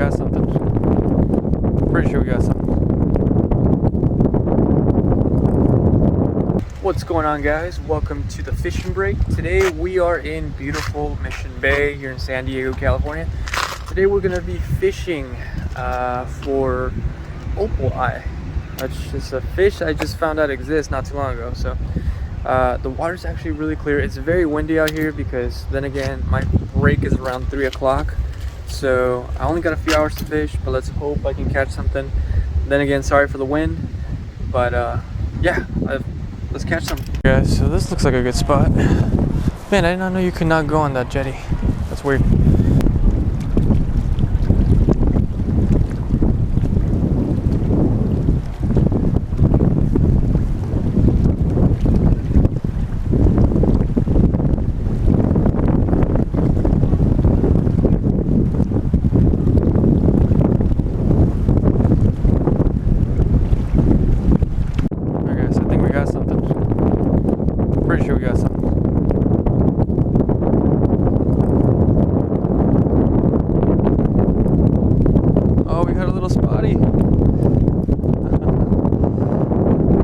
got something. Pretty sure we got something. What's going on, guys? Welcome to the fishing break. Today we are in beautiful Mission Bay here in San Diego, California. Today we're gonna be fishing for opal eye. That's just a fish I just found out exists not too long ago. So the water's actually really clear. It's very windy out here because then again my break is around 3 o'clock. So I only got a few hours to fish, but let's hope I can catch something. Then again, sorry for the wind, but yeah, let's catch some. Guys, so this looks like a good spot. Man, I did not know you could not go on that jetty. That's weird. Pretty sure we got something. Oh, we got a little spotty.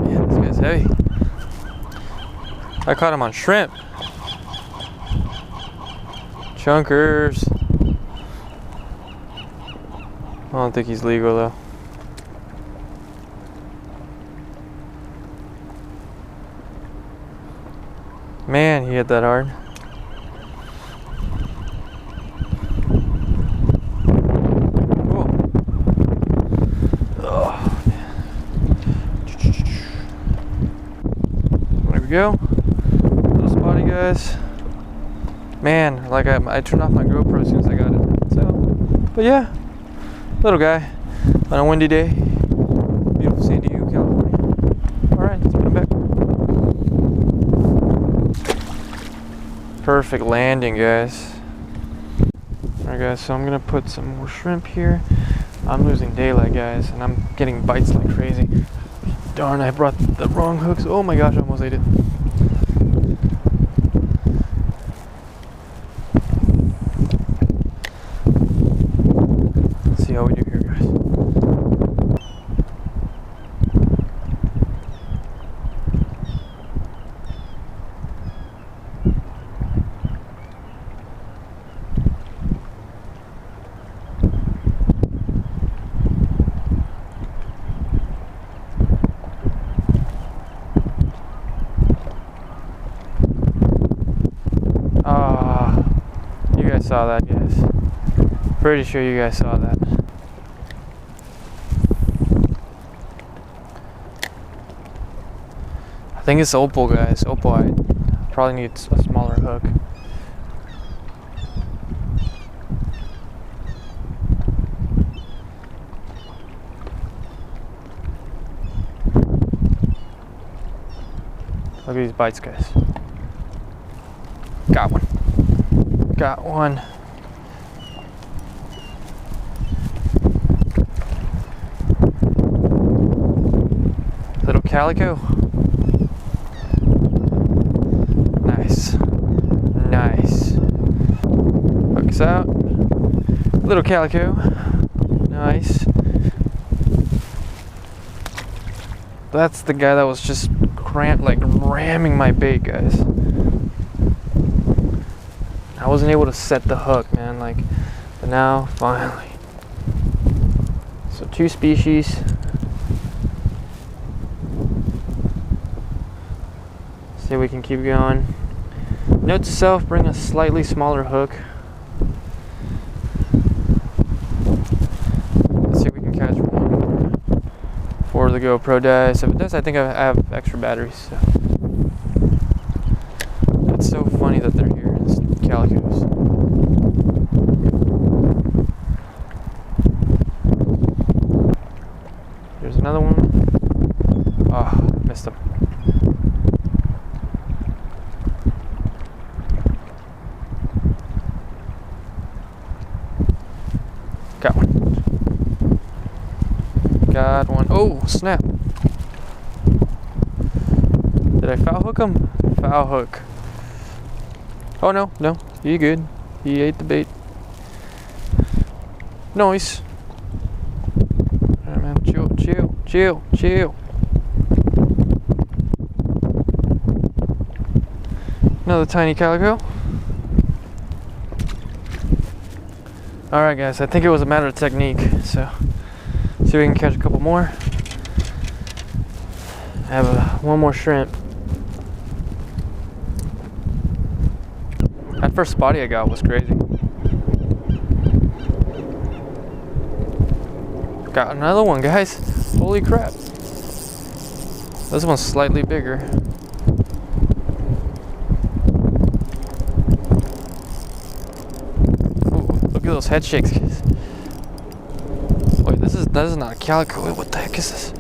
Man, this guy's heavy. I caught him on shrimp. Chunkers. I don't think he's legal though. Man, he hit that hard. Cool. Oh, there we go. Little spotty, guys. Man, like I turned off my GoPro as soon as I got it. So, but yeah, little guy on a windy day. Beautiful San Diego, California. All right, let's put him back. Perfect landing, guys. Alright, guys, so I'm gonna put some more shrimp here. I'm losing daylight, guys, and I'm getting bites like crazy. Darn, I brought the wrong hooks. Oh my gosh, I almost ate it. Let's see how we do here, guys. You guys saw that, guys. Pretty sure you guys saw that. I think it's opal, guys. Opal eye. Probably needs a smaller hook. Look at these bites, guys. Got one. Got one. Little calico. Nice. Nice. Hooks out. Little calico. Nice. That's the guy that was just ramming my bait, guys. I wasn't able to set the hook, man, but now, finally. So 2 species. See if we can keep going. Note to self, bring a slightly smaller hook. Let's see if we can catch one before the GoPro dies. If it does, I think I have extra batteries, so. It's so funny that they're here. Calicos. There's another one. Oh, missed him. Got one. Got one. Oh, snap. Did I foul hook him? Foul hook. Oh, no, you good. He ate the bait. Nice. Alright, man. Chill, chill, chill, chill. Another tiny calico. Alright guys, I think it was a matter of technique, so see if we can catch a couple more. I have one more shrimp. That first spotty I got was crazy. Got another one, guys. Holy crap. This one's slightly bigger. Look at those head shakes. Wait, this is not a calico. Wait, what the heck is this?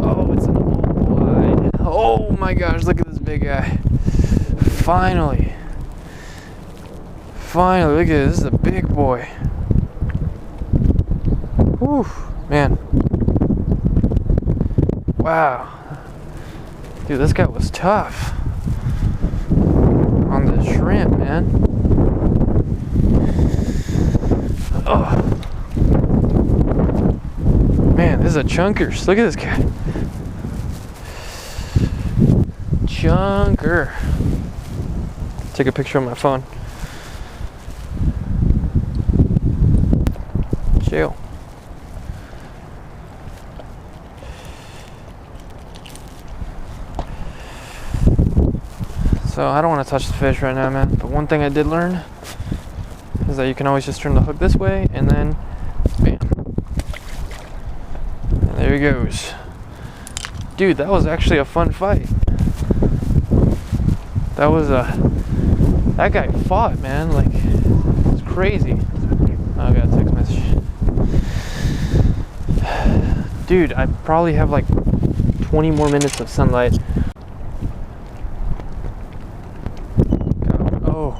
Oh, it's an old wide. Oh my gosh, look at this big guy. Finally. Finally, look at this. This is a big boy. Whew, man. Wow. Dude, this guy was tough. On the shrimp, man. Oh. Man, this is a chunkers. Look at this guy. Chunker. Take a picture on my phone. Chill. So I don't want to touch the fish right now, man. But one thing I did learn is that you can always just turn the hook this way and then bam. And there he goes. Dude, that was actually a fun fight. That was that guy fought, man. Like, it's crazy. Oh, I got a text message. Dude, I probably have like 20 more minutes of sunlight. Oh.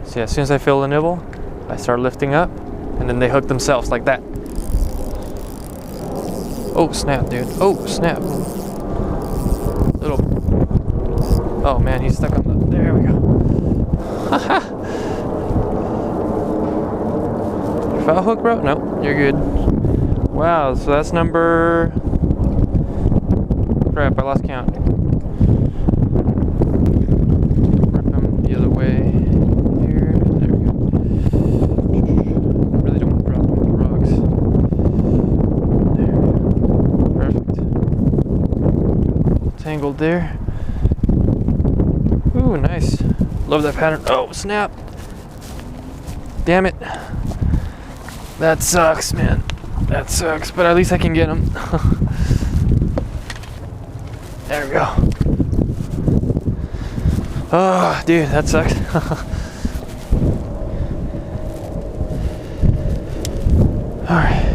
See, as soon as I feel the nibble, I start lifting up, and then they hook themselves like that. Oh, snap, dude. Oh, snap. Little. Oh, man, he's stuck on the. There we go. Haha. Foul hook, bro? No, you're good. Wow, so that's number. Crap, I lost count. Rip him the other way. Here. There we go. Really don't want to drop him on the rocks. There. Perfect. Tangled there. Ooh, nice. Love that pattern. Oh, snap. Damn it. That sucks, man. That sucks, but at least I can get him. There we go. Oh, dude, that sucks. Alright.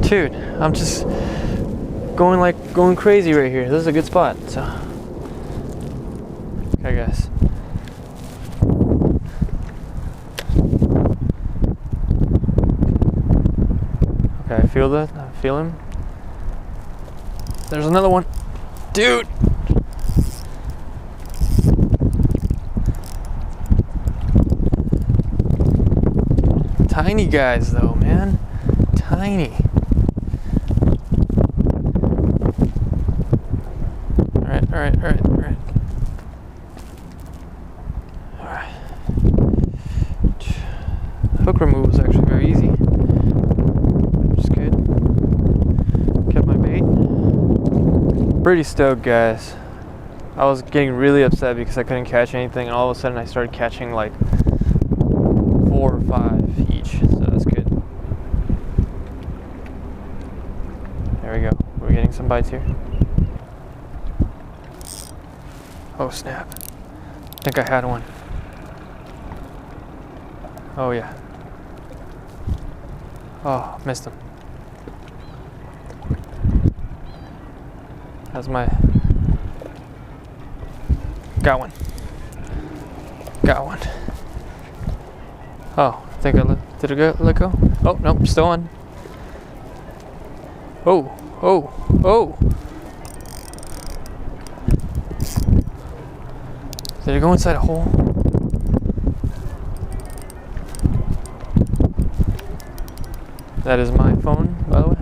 Dude, I'm just going crazy right here. This is a good spot, so. Okay, guys. Okay, I feel that. I feel him. There's another one. Dude! Tiny guys, though, man. Tiny. Alright. Hook removal was actually very easy. Which is good. Kept my bait. Pretty stoked, guys. I was getting really upset because I couldn't catch anything, and all of a sudden I started catching like 4 or 5 each, so that's good. There we go. We're getting some bites here. Oh, snap. I think I had one. Oh, yeah. Oh, missed him. That's my... Got one. Got one. Oh, I think I did it let go? Oh, nope, still on. Oh, oh, oh. Did it go inside a hole? That is my phone, by the way.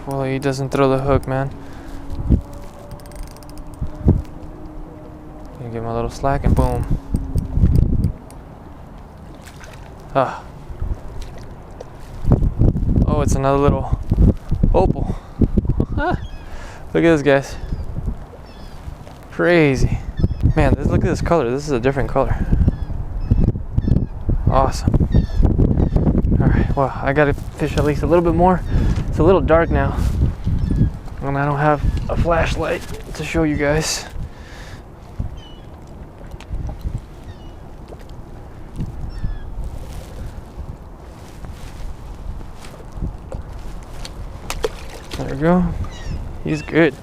Well, he doesn't throw the hook, man. Gonna give him a little slack and boom. Ah. Oh, it's another little opal. Look at this, guys. Crazy. Man, look at this color. This is a different color. Awesome. Alright, well, I gotta fish at least a little bit more. It's a little dark now, and I don't have a flashlight to show you guys. There we go. He's good.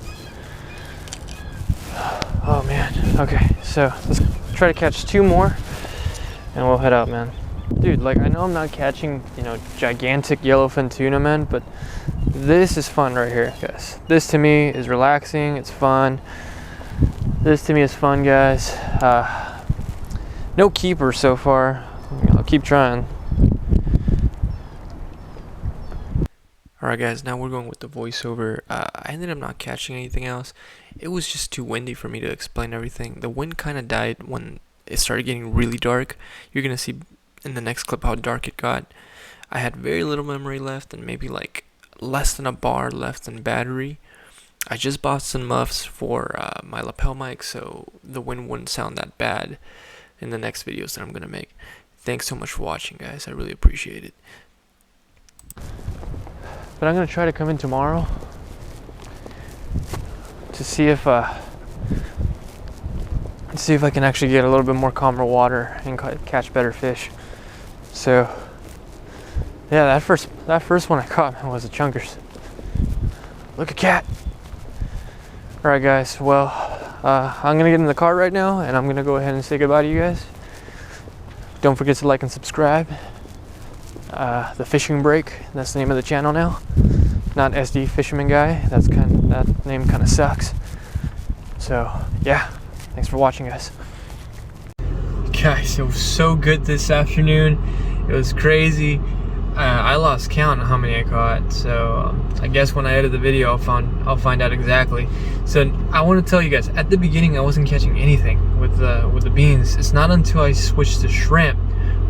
Oh man. Okay, so let's try to catch 2 more, and we'll head out, man. Dude, like, I know I'm not catching, gigantic yellowfin tuna, man, but this is fun right here, guys. This to me is relaxing. It's fun. This to me is fun, guys. No keeper so far. I'll keep trying. Alright, guys, now we're going with the voiceover. I ended up not catching anything else. It was just too windy for me to explain everything. The wind kind of died when it started getting really dark. You're going to see in the next clip how dark it got. I had very little memory left and maybe like less than a bar left in battery. I just bought some muffs for my lapel mic so the wind wouldn't sound that bad in the next videos that I'm going to make. Thanks so much for watching, guys. I really appreciate it. But I'm going to try to come in tomorrow to see if I can actually get a little bit more calmer water and catch better fish. So yeah, that first one I caught, man, was a chunkers. Look, a cat. All right, guys. Well, I'm gonna get in the car right now, and I'm gonna go ahead and say goodbye to you guys. Don't forget to like and subscribe. The Fishing Break. That's the name of the channel now. Not SD Fisherman Guy. That name kind of sucks. So yeah, thanks for watching, guys. Guys, it was so good this afternoon. It was crazy. I lost count on how many I caught, so I guess when I edit the video I'll find out exactly. So I want to tell you guys, at the beginning I wasn't catching anything with the beans. It's not until I switched to shrimp,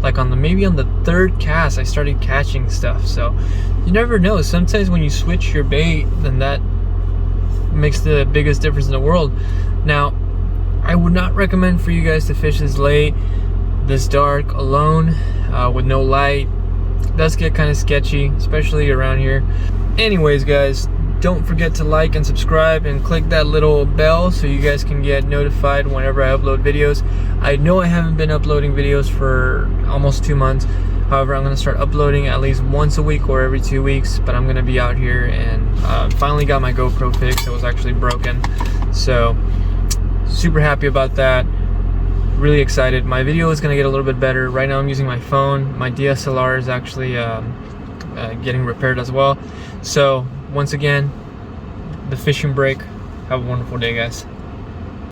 like maybe on the 3rd cast, I started catching stuff. So you never know, sometimes when you switch your bait, then that makes the biggest difference in the world. Now, I would not recommend for you guys to fish this late, this dark, alone, with no light. It does get kind of sketchy, especially around here. Anyways, guys, don't forget to like and subscribe and click that little bell so you guys can get notified whenever I upload videos. I know I haven't been uploading videos for almost 2 months. However, I'm going to start uploading at least once a week or every 2 weeks, but I'm going to be out here, and finally got my GoPro fixed. It was actually broken, so super happy about that. Really excited. My video is going to get a little bit better. Right now I'm using my phone. My DSLR is actually getting repaired as well. So once again, the Fishing Break. Have a wonderful day, guys.